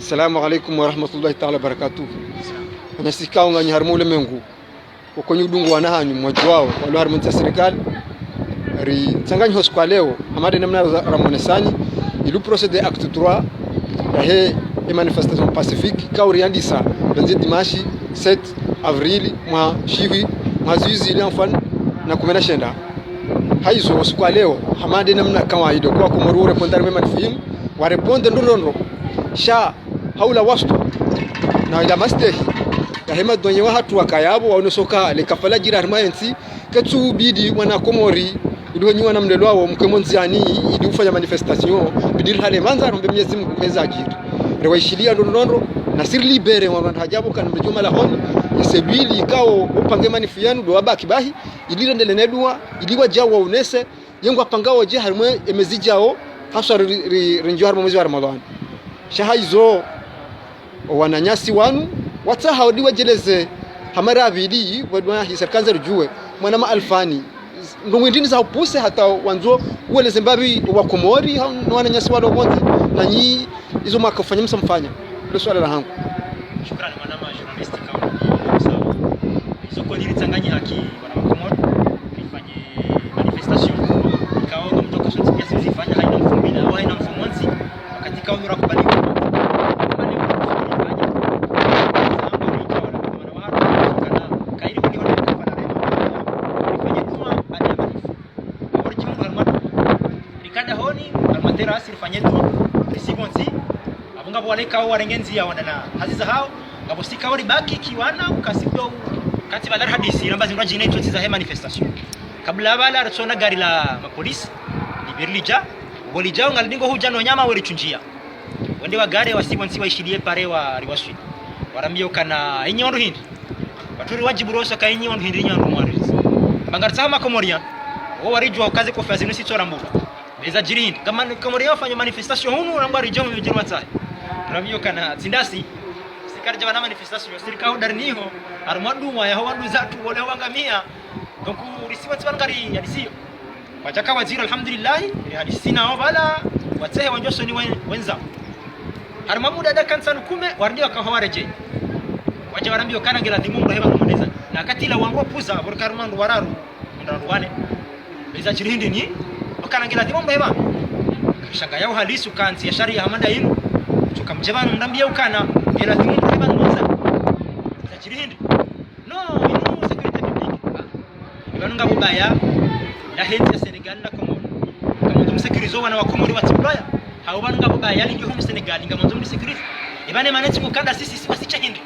Assalamu alaikum warahmatullahi ta'ala barakatuh. Nasikao ngani harmule mengu ukonyu dungu wanahanyu mmoja wao wale harmunta serikali ri tsanganyi hosko leo amade namna ramonesani ilu procéder acte 3 ya he manifestation pacifique kauri andisa benzi dimashi 7 avril mwa shiwi mazuizi ile mfano na kumena shenda haizo hosko leo amade namna kawaida kwa kumurure pondari mema tifimu wareponde ndondo sha haula wasto na ila mastehi ya hema donye wa hatu wakayabo wanosoka le kafala jira harmayensi ketsu bidi wana komori ido nyiwa na mlelo wao mkemonziani idi ufanya manifestation bidir hale manza rombe Mwenyezi Mungu meza jitu rewaishilia ndondo na sir libere wana hajabu kan mjuma la hon yesebili ikao upange manifiyanu do abaki bahi idile ndele nedua idiwa jawa unese yengo apangao je harmwe emezijao haswa rinjo harmwe mwezi wa Ramadhani shahaizo wananyasi wanu wataha wadiwa jeleze hamara abidi wadwa hisarkanza rujue mwana ma alfani ndumwindini za upuse hata wanzo ueleze mbabi wa komori wananyasi walo wote na nyi hizo makafanya msamfanya ndio swala la hangu. Shukrani mwana ma journalist kama sawa hizo kwa nini tanganya haki wana komori kifanye manifestation ikaoga mtoka shoti pesa zifanya haina mfumo au haina mfumonzi wakati kao yura kubali wale kao warengenzi ya wana haziza hao ngabosika wali baki kiwana ukasibyo kati balar hadisi lambazi ngwa jina itotiza he manifestation kabla bala rtsona gari la mapolisi liberlija walija ngalidingo huja no nyama wali chunjia wende wa gari wasibonsi waishilie pare wa riwaswi warambio kana inyondo hindi baturi wajibu rosa ka inyondo hindi nyandu mwarizi bangartsa makomoria wo warijwa kaze ko fazi no sitora mbuga beza jirindi kama komoria wafanya manifestation hunu rambari jamu yojirwa tsaye Rabio kana sindasi sikarja wana manifestation sirikao darniho armaduma ya hawandu zatu wale wangamia donc risiwa tsangari yadisio wajaka waziri alhamdulillah hadisina wala watsehe wanjoso ni wenza armamuda da kansan kume warndio akahawareje waje warambio kana ngela dimungu heba kumeza na katila wango puza burkarmandu wararu ndarwane biza chirindi ni wakana ngela dimungu heba shanga yao halisu kanzi ya sharia amanda hino tukamjebana ndambia ukana ngela dimungu heba ndoza za chirindi no inu security public ibanunga bubaya la henti ya Senegal na Komoro kama tumsekirizo wana wa Komoro watibaya hao banunga bubaya ali ndio hu Senegal ngama tumsekirizo ibane maneti mukanda sisi basicha hindi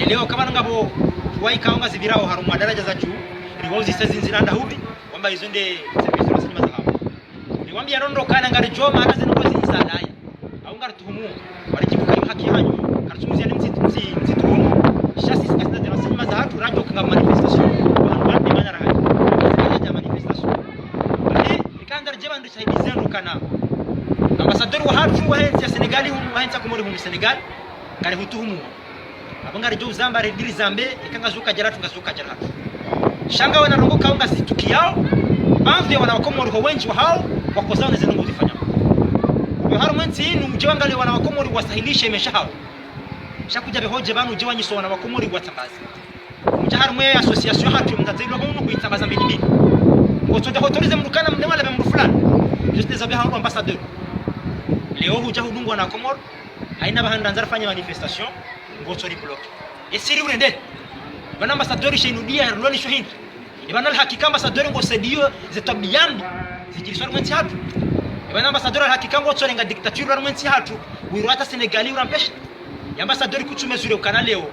leo kama ngabo waikaonga zibirao haruma daraja za juu riwozi sezinziranda hubi kwamba hizo nde service za nyuma za hapo niwaambia ndondo kana ngari joma hata zinokozi sadaya au ngari tuhumu walikibuka hiyo haki hanyu kartumuzia ni msitu shasi sikasida za nyuma za hatu ranjo kanga manifestation wande manyara hayo ya manifestation bali ikandar jema ndo shahidi zenu kana ambassador wa hatu wa hensi ya Senegal wa hensi Komoro mu Senegal ngari hutuhumu abangari jo zamba rediri zambe ikangazuka jaratu ngazuka jaratu shanga wana rongo kaunga situki yao baadhi wana wakomori ho wengi hao wakozao na zengo zifanya kwa harumenti inu mjewangale wana wakomori wasahilishe mesha hao shakuja behoje banu jewanyi so wana wakomori watambaza mjaharumwe association hatu mtatelo hono kuitambaza mbili ngotoja hotorize mdukana mnemala be mdu fulani juste zabe hao ambassadeur leo huja hudungu wana wakomori haina bahanda nzara fanya manifestation ngotori block esiri urende bana ambassadeur shainudia ruloni shohindi ibana hakika ambassadeur ngosedio zetabiyandi zijiriswa mwenzi hatu ibana ambassadeur hakika ngotsorenga dictature mwenzi hatu wirata Senegali urampesha ambassadeur kutume zure ukana leo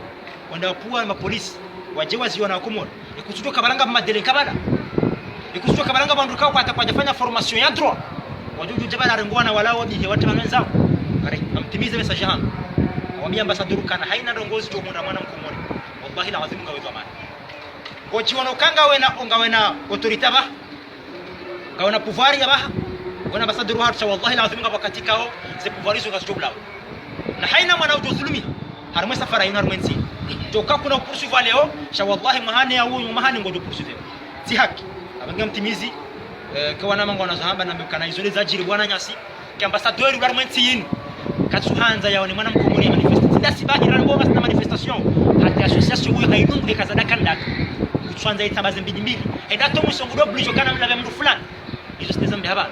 wanda wapua mapolisi waje waziwa na Komoro ikututoka baranga madele kabala ikututoka baranga banduka kwa atakufanya formation ya droit wajuju jabala rengwana wala wabihe watu wanenzao amtimize message yangu awambia ambassadeur kana haina ndongozi to mwana mkomori wallahi la wazimu ngawe zamani kochi wanokanga wena autorité ba kaona pouvoir ya ba wana ambassadeur harcha wallahi la wazimu wakati kao ze pouvoir hizo ngazijobla na haina mwana ujozulumi harmwe safara ina harmwensi joka kuna poursuivre leo sha wallahi mahane ya huyu mahane ngojo poursuivre si haki abangia mtimizi kwa wana mango na zahamba na mkana izole za jiri bwana nyasi kwa ambassadeur harmwensi yinu katsuhanza yaone mwana mkomoni manifestation dasi bahi rango mas na manifestation hata association huyo haidungu hekazada kandaka kutwanza itabaze mbili edato musongudo blijo kana mlave mndu fulani hizo siteza mbe haba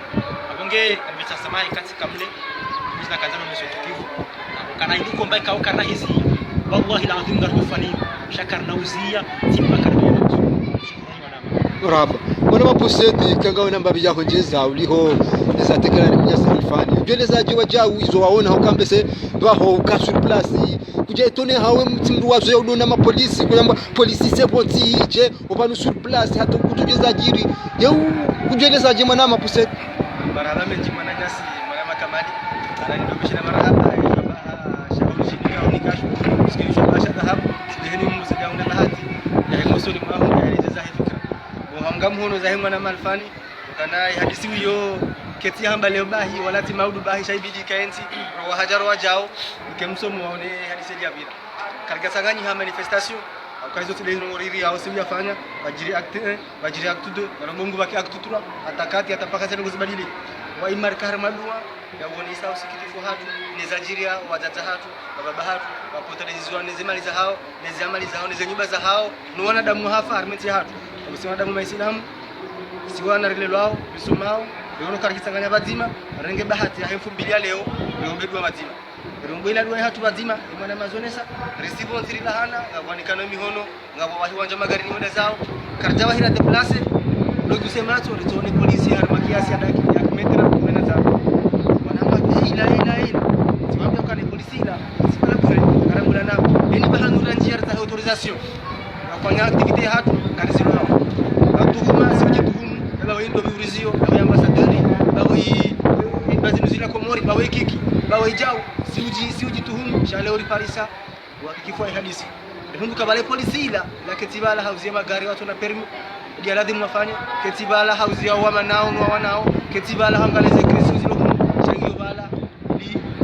abonge ambeta samai katika mle bizna kazano mesotukivu kana induko mbai kaukana hizi wallahi la adhim garufani shakar nauzia timbakar raba wana mapuseti kanga wana mbabi yako njeza uliho za tekana ni mnyasa halfani jeleza jiwa jau hizo waona hokambese baho kasul place kuja itone hawe mtimru wazo yodona mapolisi kuyamba polisi sepoti je obanu sur place hata kutujeza jiri yeu kujeleza je mwana mapuseti marhaba menji mwana nyasi mwana makamali anani ndo bishina marhaba shauri shirika unikashu sikilizwa basha dhahabu sideheni muzidi ya unalahati ya musuli mwahu ya rizeza hifika muhamgamu hono za mwana malfani kanai hadisi hiyo keti hamba leo bahi walati maudu bahi shaibidi kaenzi wa hajaru wajao kemsomo waone hadisi ya bila karga sanganyi ha manifestation akazo tile ngoriri au simu yafanya bajiri acte 2 na mungu baki acte 3 atakati atapaka tena kuzibadili wa imarkar madua ya woni sawa sikitifu hatu nezajiria wazaza hatu baba hatu wapotelezwa nezimali za hao nezamali za hao nezenyumba za hao nuona damu hafa armenti hatu usema damu maislamu siwana rilelo wao bisumao yono karikisanganya bazima renge bahati ya hefu mbilia leo yombedwa bazima Rumbila dua hatu bazima imana mazonesa receive on siri lahana ngabani kana mihono ngabo wahi wanja magari ni wenda zao karja wahi na place logu sema to retone polisi har makiasi adaki ya kumetera kuena zao wanama ila siwambia kana polisi ila sipala kule karambula nao yani bahanura njia za autorisation wafanya activity hatu kaniziro hao atuhuma sijituhumu baba ndo biurizio na ambassadori baba hii bazinu zila komori baba kiki baba ijao siuji tuhumu shale uri parisa wakikifua hadisi ndio kabale polisi ila ketibala hauzi magari watu na permi dia lazima wafanye ketibala hauzi ya wama nao wanao ketibala hangaleze kristo zilo changio bala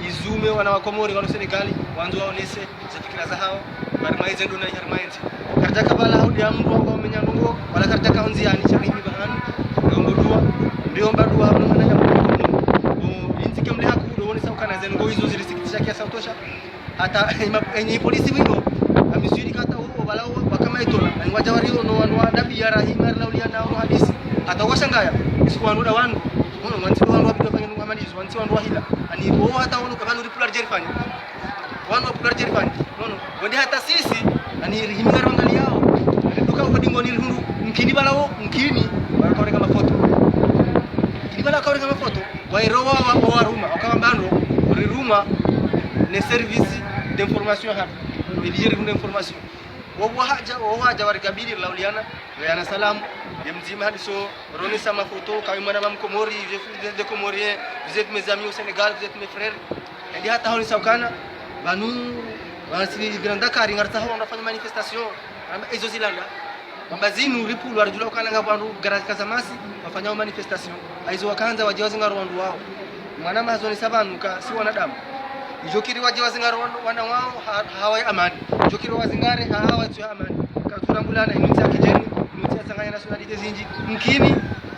izume wana wakomori wa Senegal wanzo waonese zafikira za hao barmaize ndo na harmaize kartaka bala haudi ya mtu wao menyanungo wala kartaka onzi yani charibi bahani ndio mbadua mwana ya inti kamle haku woni saukana zengo hizo zilisikitisha kiasi utosha hata enye polisi wino amisiri kata huko balao wakama itola ngwaja wario no wanwa nabi ya rahimar laulia na hadisi hata washangaya isikuanuda wangu ono mwanzi wangu wapiga fanya ngamalizo wanzi wangu wahila ani wao hata wono kabano ripular jerifanya wanu pular jerifanya nono wende hata sisi ani rihimar wangali yao nduka ukadingo ni hundu mkini balao mkini wakaone kama foto kibala kaone kama foto wairowa wa ruma wakambando ruma ne service d'information ha bilier d'information wa haja warikabili lauliana yana salamu mzima hadiso roni sama foto kama mwana mamkomori de comorien vous êtes mes amis au Sénégal vous êtes mes frères ndi hata honi saukana banu wasili granda kari ngarta hawa wanafanya manifestation hizo zilanda mabazinu ripulu arjula kana ngabandu garaka zamasi wafanya manifestation aizo wakaanza wajawazi ngaro wandu wao mwana mazoni sabanuka si wanadamu jokiri wajawazi ngaro wana wao hawai amani jokiri wazingare hawai tu amani katurambulana inuti ya kijeni inuti ya sanganya nationality zinji mkini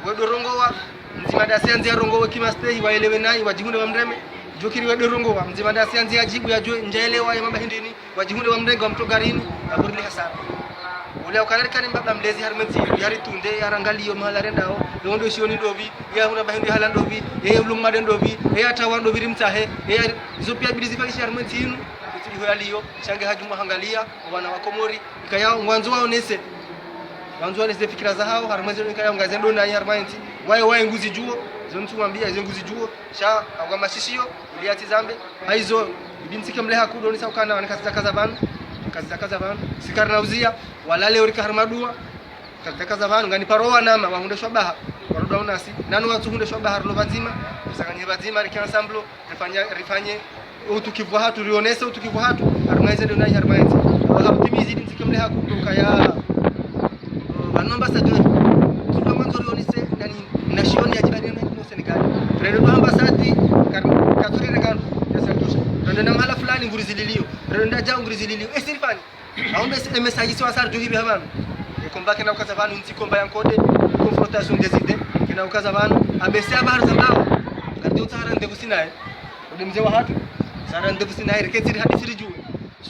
wedorongowa mzima dasi anzia rongowe kimastei waelewe nai wajihunde wa mreme jokiri wedorongowa mzima dasi anzia jibu ya joe njaelewa ya mama hindini wajihunde wa mrengo wa mtogarini aburli hasana ule ukalari kani mbabla mlezi harmenti yari tunde yarangalio mahala rendao yondo shioni dobi ya huna bahindi hala dobi ya ulumma den dobi ya tawa dobi rimtahe ya zopia bidizi falishi harmenti inu kutili hoyaliyo change hajuma hangalia wana wakomori ikayao mwanzo wao nese mwanzo wale fikira za hao harmenti ikayao ngazendo na harmenti wae nguzi juo zontu mwambia hizo nguzi juo sha au mashishiyo iliati zambe haizo bidintike mleha kudo ni saukana wanakaza kaza banu kaza banu sikarna uzia walale uri karmadua kaza banu ngani paroa nama wahundeshwa baha waruda unasi nanu watu hundeshwa baha rulo bazima kusanganye bazima riki ensemble rifanye utukivu hatu rionese utukivu hatu armaize ndio na harmaize wakatimizi bidintike mleha kudo kaya banu ambassadeur tudo mwanzo rionese nani nation ya jirani na Senegal fredo ambassadeur katuri regalo na mahala fulani ngurizililio renda jao ngurizililio esirifani aombe message si wasar jo hibi habana e kombake na ukaza banu nti komba yankode confrontation des idées kina ukaza banu abese bahar zambao kardio tsara ndevu sinae ule mzee wa hatu sana ndevu sinaire kensiri hadisiri juu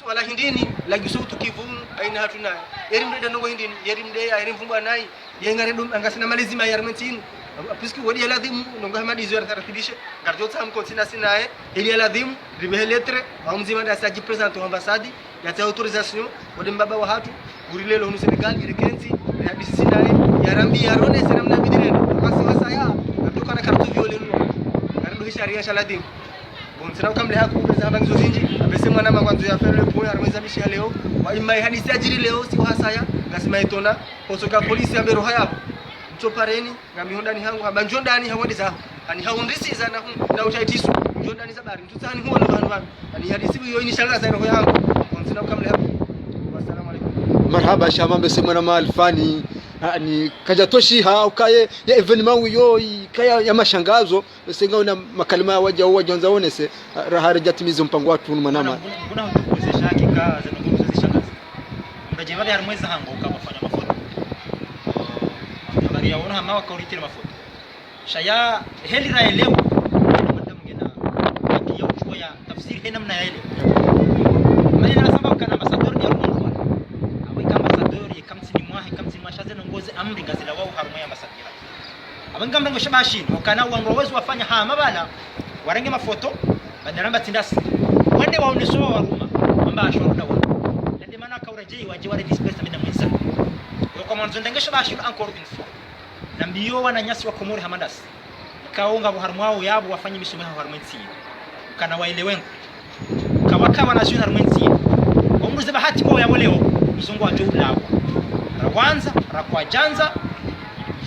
swala hindini lagi so tukivun aina hatuna yerim de ndongo hindini yerim de yerim fumba nai yengare dum angasina malizima yarmentin puisque wodi ladhim ndongo hamadi zo taratibishe garjo sam kontina sinae ili ladhim ribe lettre au mzima da saji present au ambassade ya ta autorisation wodi mbaba wa hatu urilelo hunu Senegal irekenzi hadisi sinae yarambi yarone senamna bidireno kasi wasaya atoka na kartu violenu kardo sharia shaladhim bon sina kamle haku beza bangizo zinji abese mwana mangwanzo ya fele point armeza bishi leo wa imai hadisi ajiri leo si hasaya ngasima itona osoka polisi ambero hayapo mchopareni ngami hondani hangu abanjondani hawadi za ani haundisi za na utaitisu jondani za bari mtutani huo na bantu ani hadisi hiyo ni shanga sana kwa yangu bon sina kamle haku wasalamu alaykum marhaba shama bese mwana malfani ni kajatoshi ukaye ya evenement wiyo kaya ya mashangazo senga una makalima wajanza onese rahari jatimizo mpango watu manama kuna kuwezesha hakika za ndugu zishangaza mrajevali harmweza hango ukafanya mafoto habari yaona hama wakaulitira mafoto shaya heli ra leo mada mgena akiyo chua ya tafsiri hena mna yale mali na sababu kana ambassador ya Rwanda awe kama ambassador kamsini mwahe kamsini mashaze nongoze amri gazila wao harumaya ambassador abanga mrango shabashi wakana wango wezo wafanya mabala warenge mafoto badaramba tindasi wende waoneso wa Ruma ambasho wanda wa ndio maana kaurejei waje wale disperse meda mwenza kwa mwanzo ndengesha bashi encore une fois na mbio wana nyasi wa Komori Hamadas kaonga buharumwao yabo wafanye mishomo ya harumwensi kana waelewengo kawaka wanazuna harumwensi omruze bahati kwa yabo leo mzungu wa juu lao rawanza rakwa janza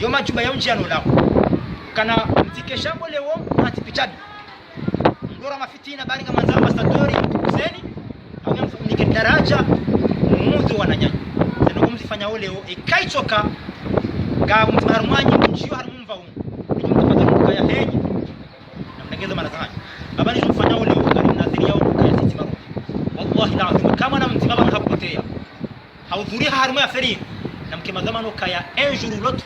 yoma juba ya unjiano lao kana mtikesha leo hati pichadi ngora mafitina bali kama manzao masadori kuzeni au yamfunike daraja mudhu wananyanya tena kumzifanya leo ikaitoka ga mtarumwanyi mchio harumva ndio mtafadhali kaya henyi na mnegeza marazani abani tumfanya leo karibu nadhiri yao kaya sisi maru wallahi la kama na mtibaba hakupotea haudhuria harumwa feri na mkema zamano kaya enjuru lot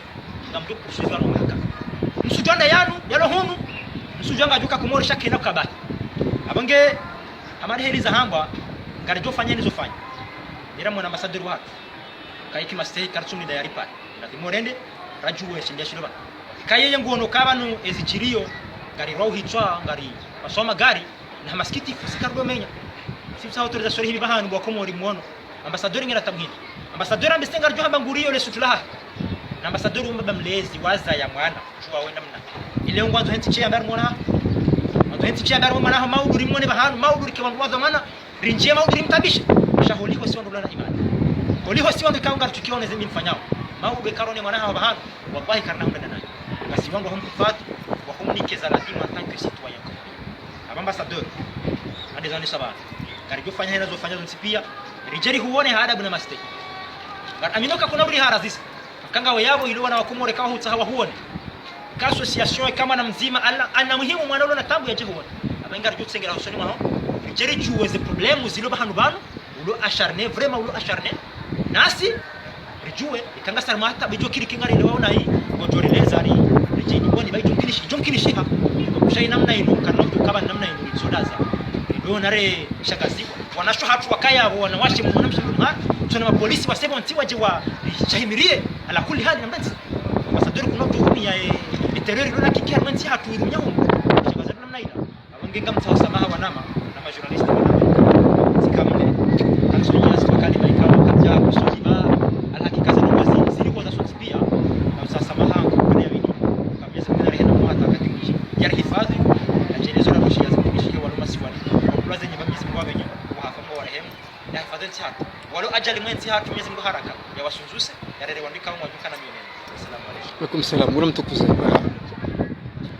ngamjo kushizwa na mwaka msujanda yanu yalo hunu msujanga juka kumorisha kina kabati abange amari heri za hamba ngarijo fanya nizo fanya nira mwana ambassador wa kaiki mastei kartsuni dayari pa na timorende rajuwe shindia shiloba kaye nguono kabanu ezichirio ngari roho hitwa ngari basoma gari na maskiti kusikardo menya sifsa autorisation hivi bahanu bwa Komori muono ambassador ngera tamhidi ambassador ambesenga rjo hamba nguriyo le sutulaha na ambassador umba mlezi waza ya mwana jua wenda mna ile ngwanzo henti chia ndar mwana mwanzo henti chia ndar mwana ha mauduri mwone bahanu mauduri ke wandu waza mana rinje mauduri mtabisha shahuli ko siwandu lana imani koliho siwandu kaunga tukione zemi mfanyao mauduri karone mwana ha bahanu wallahi karna ndana nayo basi wangu humfatu wa humnikeza lazima tant que citoyen ambassador adezani sabana karibu fanya hena zo fanya nsipia rijeri huone hada buna mastake aminoka kuna uri harazisi kanga wayabo ilo wana wakomore kawa hutahawa huone ka association kama na mzima ana muhimu mwana ulo na tambu ya jehuone abenga rjo tsengera hosoni mano rijeri juweze problemu zilo bahanu banu ulo acharné vraiment ulo acharné nasi rijuwe ikanga sarma hata bijo kiri kingari ile waona hii ngojori lezari rijeni boni baito jonkinishi ha kushai namna ino kanoto kama namna ino rizodaza ndio nare shakazi wanasho hatu wakaya wanawashe mwana mshimuna tuna mapolisi wasema ntiwaje wa chahimirie ala kulli hali na mbanzi ambassador kuna tuhumi ya terror ndio nakikia mwanzi hatu irunya huko shakazi namna ila abangenga mtawasamaha wanama na majournalist wanama sikamne kansonya sikali maikao kaja kusojiba alhakika za wazi zilikuwa za sote pia na msasamaha kwa ya wini kabisa kuna rehema kwa hata kati ya hifadhi na jelezo la mshia za mshia wala masiwani kwa zenye bamisi kwa wenye wahafamu wa rehema na hifadhi hatu walo ajali mwenzi hatu Mwenyezi Mungu haraka ya wasunzuse yarere wandika au mwajuka na mimi. Asalamu alaykum. Wa alaykum salaam. Mura mtukuze.